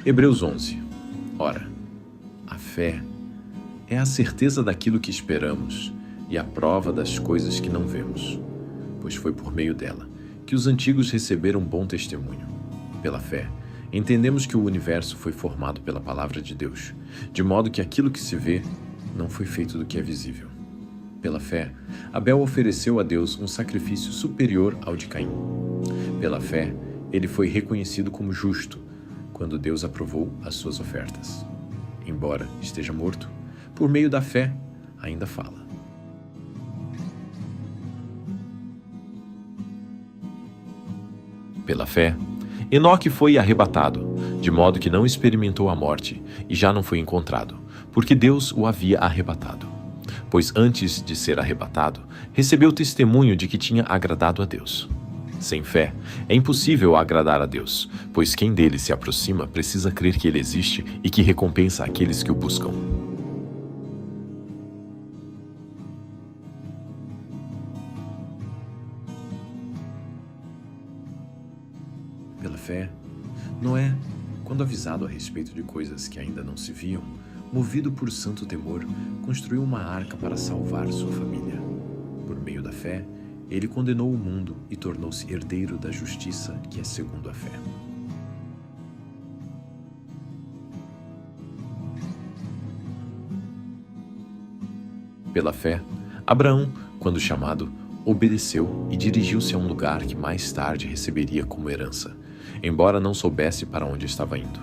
Hebreus 11. Ora, a fé é a certeza daquilo que esperamos e a prova das coisas que não vemos, pois foi por meio dela que os antigos receberam bom testemunho. Pela fé, entendemos que o universo foi formado pela palavra de Deus, de modo que aquilo que se vê não foi feito do que é visível. Pela fé, Abel ofereceu a Deus um sacrifício superior ao de Caim. Pela fé, ele foi reconhecido como justo, quando Deus aprovou as suas ofertas. Embora esteja morto, por meio da fé, ainda fala. Pela fé, Enoque foi arrebatado, de modo que não experimentou a morte e já não foi encontrado, porque Deus o havia arrebatado. Pois antes de ser arrebatado, recebeu testemunho de que tinha agradado a Deus. Sem fé, é impossível agradar a Deus, pois quem dele se aproxima precisa crer que ele existe e que recompensa aqueles que o buscam. Pela fé, Noé, quando avisado a respeito de coisas que ainda não se viam, movido por santo temor, construiu uma arca para salvar sua família. Por meio da fé, ele condenou o mundo e tornou-se herdeiro da justiça que é segundo a fé. Pela fé, Abraão, quando chamado, obedeceu e dirigiu-se a um lugar que mais tarde receberia como herança, embora não soubesse para onde estava indo.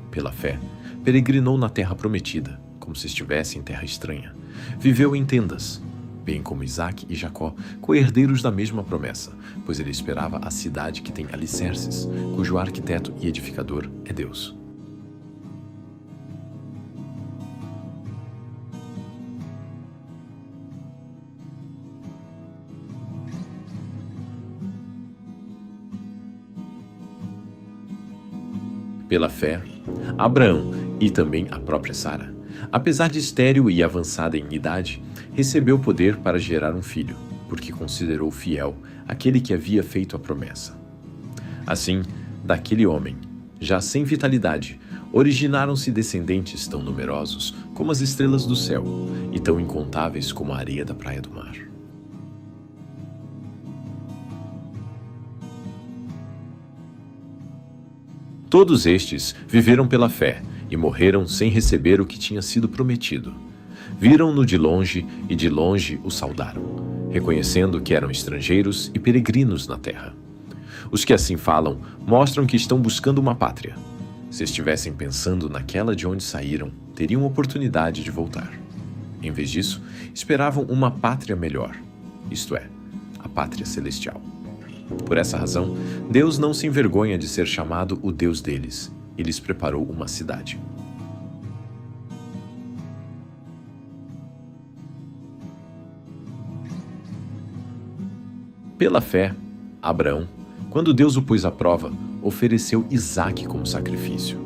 Pela fé, peregrinou na terra prometida, como se estivesse em terra estranha. Viveu em tendas, bem como Isaque e Jacó, co-herdeiros da mesma promessa, pois ele esperava a cidade que tem alicerces, cujo arquiteto e edificador é Deus. Pela fé, Abraão e também a própria Sara, apesar de estéril e avançada em idade, recebeu poder para gerar um filho, porque considerou fiel aquele que havia feito a promessa. Assim, daquele homem, já sem vitalidade, originaram-se descendentes tão numerosos como as estrelas do céu e tão incontáveis como a areia da praia do mar. Todos estes viveram pela fé e morreram sem receber o que tinha sido prometido. Viram-no de longe e de longe o saudaram, reconhecendo que eram estrangeiros e peregrinos na terra. Os que assim falam mostram que estão buscando uma pátria. Se estivessem pensando naquela de onde saíram, teriam oportunidade de voltar. Em vez disso, esperavam uma pátria melhor, isto é, a pátria celestial. Por essa razão, Deus não se envergonha de ser chamado o Deus deles, e lhes preparou uma cidade. Pela fé, Abraão, quando Deus o pôs à prova, ofereceu Isaque como sacrifício.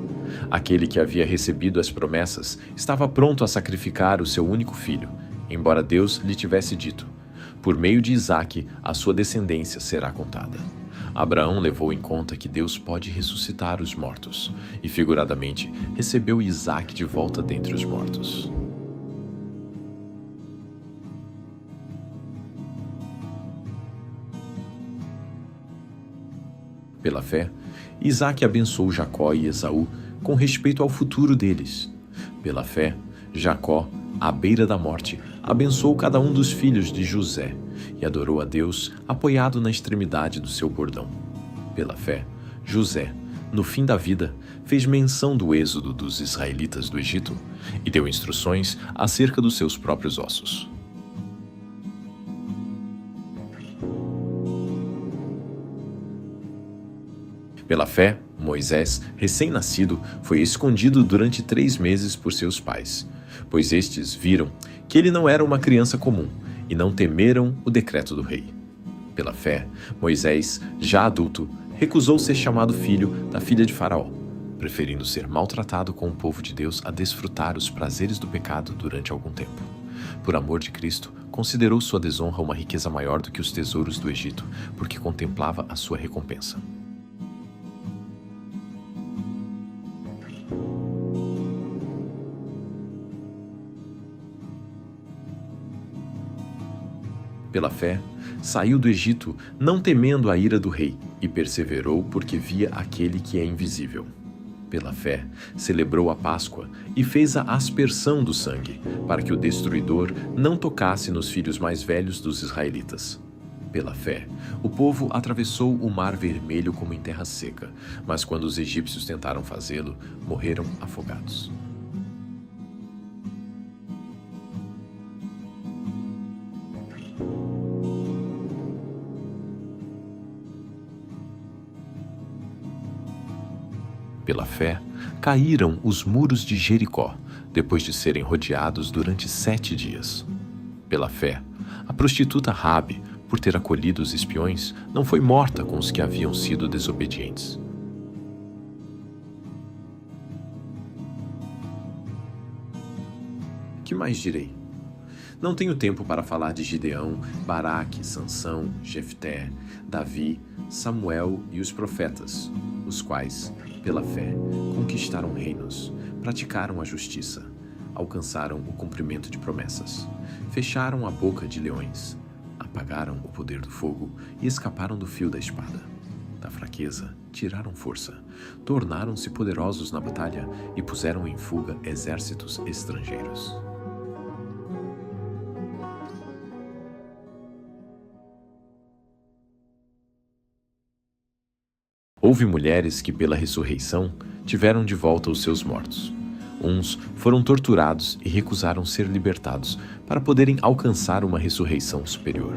Aquele que havia recebido as promessas estava pronto a sacrificar o seu único filho, embora Deus lhe tivesse dito: por meio de Isaque, a sua descendência será contada. Abraão levou em conta que Deus pode ressuscitar os mortos, e figuradamente recebeu Isaque de volta dentre os mortos. Pela fé, Isaque abençoou Jacó e Esaú com respeito ao futuro deles. Pela fé, Jacó, à beira da morte, abençoou cada um dos filhos de José e adorou a Deus apoiado na extremidade do seu bordão. Pela fé, José, no fim da vida, fez menção do êxodo dos israelitas do Egito e deu instruções acerca dos seus próprios ossos. Pela fé, Moisés, recém-nascido, foi escondido durante 3 meses por seus pais, pois estes viram que ele não era uma criança comum e não temeram o decreto do rei. Pela fé, Moisés, já adulto, recusou ser chamado filho da filha de Faraó, preferindo ser maltratado com o povo de Deus a desfrutar os prazeres do pecado durante algum tempo. Por amor de Cristo, considerou sua desonra uma riqueza maior do que os tesouros do Egito, porque contemplava a sua recompensa. Pela fé, saiu do Egito, não temendo a ira do rei, e perseverou porque via aquele que é invisível. Pela fé, celebrou a Páscoa e fez a aspersão do sangue, para que o destruidor não tocasse nos filhos mais velhos dos israelitas. Pela fé, o povo atravessou o Mar Vermelho como em terra seca, mas quando os egípcios tentaram fazê-lo, morreram afogados. Pela fé, caíram os muros de Jericó, depois de serem rodeados durante 7 dias. Pela fé, a prostituta Raabe, por ter acolhido os espiões, não foi morta com os que haviam sido desobedientes. Que mais direi? Não tenho tempo para falar de Gideão, Baraque, Sansão, Jefté, Davi, Samuel e os profetas, os quais, pela fé, conquistaram reinos, praticaram a justiça, alcançaram o cumprimento de promessas, fecharam a boca de leões, apagaram o poder do fogo e escaparam do fio da espada. Da fraqueza, tiraram força, tornaram-se poderosos na batalha e puseram em fuga exércitos estrangeiros. Houve mulheres que, pela ressurreição, tiveram de volta os seus mortos. Uns foram torturados e recusaram ser libertados para poderem alcançar uma ressurreição superior.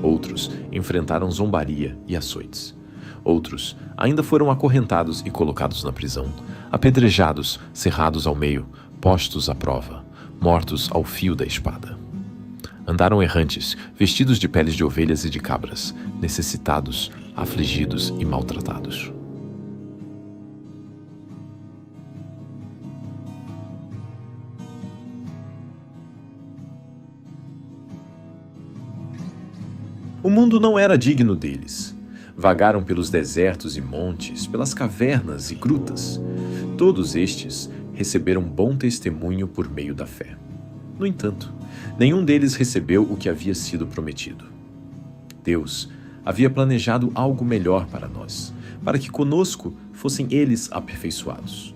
Outros enfrentaram zombaria e açoites. Outros ainda foram acorrentados e colocados na prisão, apedrejados, cerrados ao meio, postos à prova, mortos ao fio da espada. Andaram errantes, vestidos de peles de ovelhas e de cabras, necessitados, afligidos e maltratados. O mundo não era digno deles. Vagaram pelos desertos e montes, pelas cavernas e grutas. Todos estes receberam bom testemunho por meio da fé. No entanto, nenhum deles recebeu o que havia sido prometido. Deus havia planejado algo melhor para nós, para que conosco fossem eles aperfeiçoados.